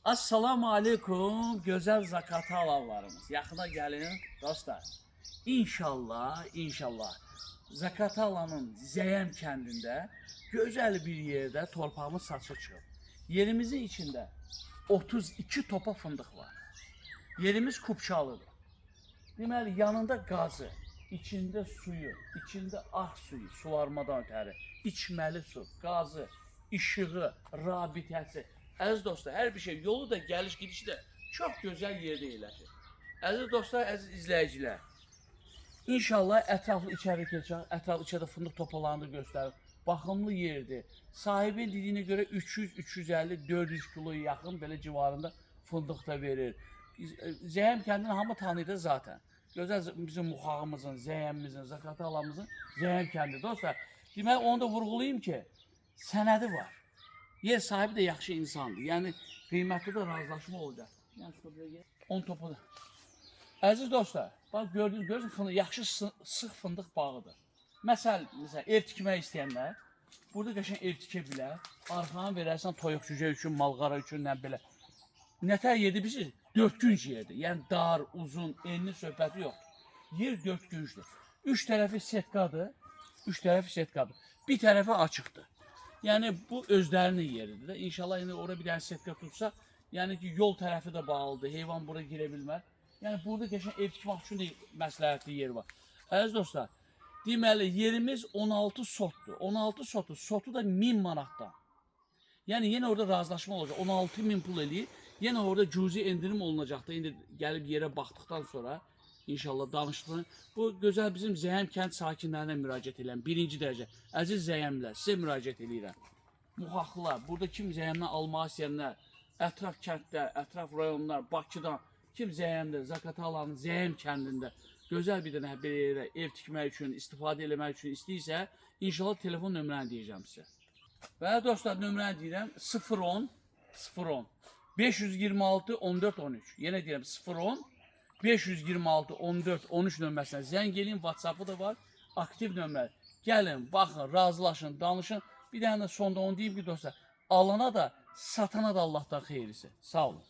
Assalamu aleykum gözəl zakatı alanlarımız. Yaxına gəlin dostlar. İnşallah zakatı alanın Zəyəm kəndində gözəl bir yerdə torpağımız satışa çıxıb. Yerimizin içində 32 topa fındıq var. Yerimiz Kupçalıdır. Deməli yanında qazı, içində suyu, içində ağ suyu, sularmadan ötəri, içməli su, qazı, işığı, rabitəsi. Əziz dostlar, hər bir şey, yolu da, gəliş gidişi də çox gözəl yerdə yerləşir. Əziz dostlar, əziz izləyicilər, İnşallah ətraflı içəri keçək, ətraflı içəridə fındıq topalarını göstərir. Baxımlı yerdir. Sahibin dediyinə görə 300, 350, 400 kiloya yaxın belə civarında fındıq da verir. Zəyəm kəndini hamı tanıyır zaten. Gözəl bizim Muxağımızın, Zəyəmimizin, Zakatı alanımızın Zəyəm kəndi. Dostlar, deməli onu da vurğulayayım ki, sənədi var. Yer sahibi də yaxşı insandır. Yəni qiymətli də razılaşma olacaq. Yəni 10 topu da. Əziz dostlar, bax gördünüz fındıq, yaxşı sıx fındıq bağıdır. Məsələn, ev tikmək istəyənlər burada qəşəng ev tikə bilər. Arxana verərsən toyuq cücə üçün, malqara üçün, nə belə. Nətər yerdir bilirsiniz? 4 günc yerdir. Yəni dar, uzun, enli söhbəti yoxdur. Yer 4 güncdür. 3 tərəfi setkadır. 3 tərəfi setkadır. Bir tərəfi açıqdır. Yəni bu özlərinin yeridir də. İnşallah indi orada bir dənə setka tutsa, yəni ki yol tərəfi də bağlıdır. Heyvan bura girə bilməz. Yəni burada qəşəng ev tikmək üçün də məsləhətli yer var. Əziz dostlar, deməli yerimiz 16 sotdur. 16 sotu, sotu da 1000 manatdan. Yəni yenə orada razılaşma olacaq. 16.000 pul eləyir. Yenə orada cüzi endirim olunacaqdır. İndi gəlib yerə baxdıqdan sonra İnşallah danışdığın. Bu gözəl bizim Zəyəm kənd sakinlərinə müraciət edirəm. Birinci dərəcə. Əziz Zəyəmlər, sizə müraciət edirəm. Muxaqlılar, burada kim Zəyəmdən almaq istəyənlər, ətraf kəndlər, ətraf rayonlar, Bakıdan, kim Zəyəmdə, Zakatı alanın Zəyəm kəndində gözəl bir dənə belə ev tikmək üçün, istifadə eləmək üçün istəyirsə, inşallah telefon nömrəni deyəcəm sizə. Və dostlar, nömrəni deyirəm 010 526 14 13. Yenə deyirəm 010 526 14 13 nömrəsinə zəng eləyin, WhatsApp-ı da var, aktiv nömrə. Gəlin, baxın, razılaşın, danışın. Bir dənə də sonda onu deyim ki, dostlar, alana da, satana da Allahdan xeyrisi. Sağ olun.